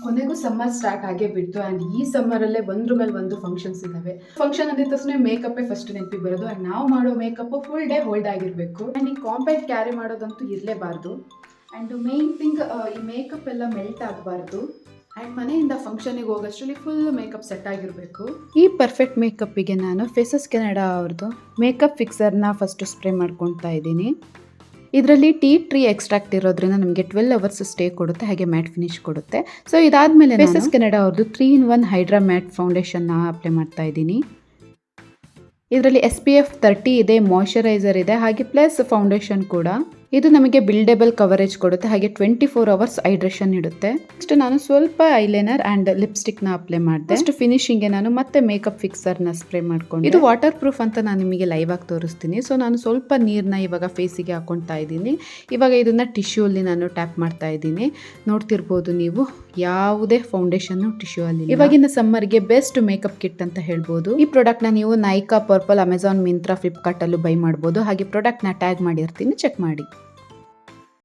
ಕೊನೆಗೂ summer start ಆಗೇ ಬಿಡ್ತು ಆ್ಯಂಡ್ ಈ ಸಮ್ಮರಲ್ಲೇ ಒಂದ್ರ ಮೇಲೆ ಒಂದು ಫಂಕ್ಷನ್ಸ್ ಇದ್ದಾವೆ. ಫಂಕ್ಷನ್ ಅಂದಿದ ತಕ್ಷಣ ಮೇಕಪ್ಪೇ ಫಸ್ಟ್ ನೆನಪಿಗೆ ಬರೋದು ಆ್ಯಂಡ್ ನಾವು ಮಾಡೋ ಮೇಕಪ್ ಫುಲ್ ಡೇ ಹೋಲ್ಡ್ ಆಗಿರಬೇಕು ಆ್ಯಂಡ್ ಈ ಕಾಂಪ್ಯಾಕ್ಟ್ ಕ್ಯಾರಿ ಮಾಡೋದಂತೂ ಇರಲೇಬಾರ್ದು. ಆ್ಯಂಡ್ ಮೇನ್ ಥಿಂಗ್ ಈ ಮೇಕಪ್ ಎಲ್ಲ ಮೆಲ್ಟ್ ಆಗಬಾರ್ದು ಆ್ಯಂಡ್ ಮನೆಯಿಂದ ಫಂಕ್ಷನಿಗೆ ಹೋಗೋಷ್ಟರಲ್ಲಿ ಫುಲ್ ಮೇಕಪ್ ಸೆಟ್ ಆಗಿರಬೇಕು. ಈ ಪರ್ಫೆಕ್ಟ್ ಮೇಕಪ್ಪಿಗೆ ನಾನು ಫೇಸಸ್ ಕೆನಡಾ ಅವ್ರದ್ದು ಮೇಕಪ್ ಫಿಕ್ಸರ್ನ ಫಸ್ಟ್ ಸ್ಪ್ರೇ ಮಾಡ್ಕೊತಾ ಇದ್ದೀನಿ. ಇದರಲ್ಲಿ ಟೀ ಟ್ರೀ ಎಕ್ಸ್ಟ್ರಾಕ್ಟ್ ಇರೋದ್ರಿಂದ ನಮಗೆ 12 ಅವರ್ಸ್ ಸ್ಟೇ ಕೊಡುತ್ತೆ, ಹಾಗೆ ಮ್ಯಾಟ್ ಫಿನಿಶ್ ಕೊಡುತ್ತೆ. ಸೊ ಇದಾದಮೇಲೆ ಫೇಸಸ್ ಕೆನಡಾ ಅವ್ರದ್ದು 3-in-1 ಹೈಡ್ರಾ ಮ್ಯಾಟ್ ಫೌಂಡೇಶನ್ನ ಅಪ್ಲೈ ಮಾಡ್ತಾ ಇದ್ದೀನಿ. ಇದರಲ್ಲಿ SPF 30 ಇದೆ, ಮಾಯ್ಶ್ಚರೈಸರ್ ಇದೆ, ಹಾಗೆ ಪ್ಲಸ್ ಫೌಂಡೇಶನ್ ಕೂಡ. ಇದು ನಮಗೆ ಬಿಲ್ಡೇಬಲ್ ಕವರೇಜ್ ಕೊಡುತ್ತೆ, ಹಾಗೆ 24 ಅವರ್ಸ್ ಹೈಡ್ರೇಷನ್ ಇಡುತ್ತೆ. ನೆಕ್ಸ್ಟ್ ನಾನು ಸ್ವಲ್ಪ ಐಲೈನರ್ ಆ್ಯಂಡ್ ಲಿಪ್ಸ್ಟಿಕ್ನ ಅಪ್ಲೈ ಮಾಡಿದೆ. ನೆಕ್ಸ್ಟ್ ಫಿನಿಶಿಂಗ್ಗೆ ನಾನು ಮತ್ತೆ ಮೇಕಪ್ ಫಿಕ್ಸರ್ನ ಸ್ಪ್ರೇ ಮಾಡ್ಕೊಂಡು, ಇದು ವಾಟರ್ ಪ್ರೂಫ್ ಅಂತ ನಾನು ನಿಮಗೆ ಲೈವ್ ಆಗಿ ತೋರಿಸ್ತೀನಿ. ಸೊ ನಾನು ಸ್ವಲ್ಪ ನೀರನ್ನ ಇವಾಗ ಫೇಸಿಗೆ ಹಾಕೊಳ್ತಾ ಇದ್ದೀನಿ. ಇವಾಗ ಇದನ್ನ ಟಿಶ್ಯೂಲ್ಲಿ ನಾನು ಟ್ಯಾಪ್ ಮಾಡ್ತಾ ಇದ್ದೀನಿ. ನೋಡ್ತಿರ್ಬೋದು ನೀವು, ಯಾವುದೇ ಫೌಂಡೇಶನ್ ಟಿಶ್ಯೂ ಅಲ್ಲಿ. ಇವಾಗಿನ ಸಮ್ಮರ್ಗೆ ಬೆಸ್ಟ್ ಮೇಕಪ್ ಕಿಟ್ ಅಂತ ಹೇಳ್ಬೋದು. ಈ ಪ್ರಾಡಕ್ಟ್ನ ನೀವು ನೈಕಾ, ಪರ್ಪಲ್, ಅಮೆಝಾನ್, ಮಿಂತ್ರಾ, ಫ್ಲಿಪ್ಕಾರ್ಟ್ ಅಲ್ಲೂ ಬೈ ಮಾಡ್ಬೋದು. ಹಾಗೆ ಪ್ರಾಡಕ್ಟ್ನ ಟ್ಯಾಗ್ ಮಾಡಿರ್ತೀನಿ, ಚೆಕ್ ಮಾಡಿ.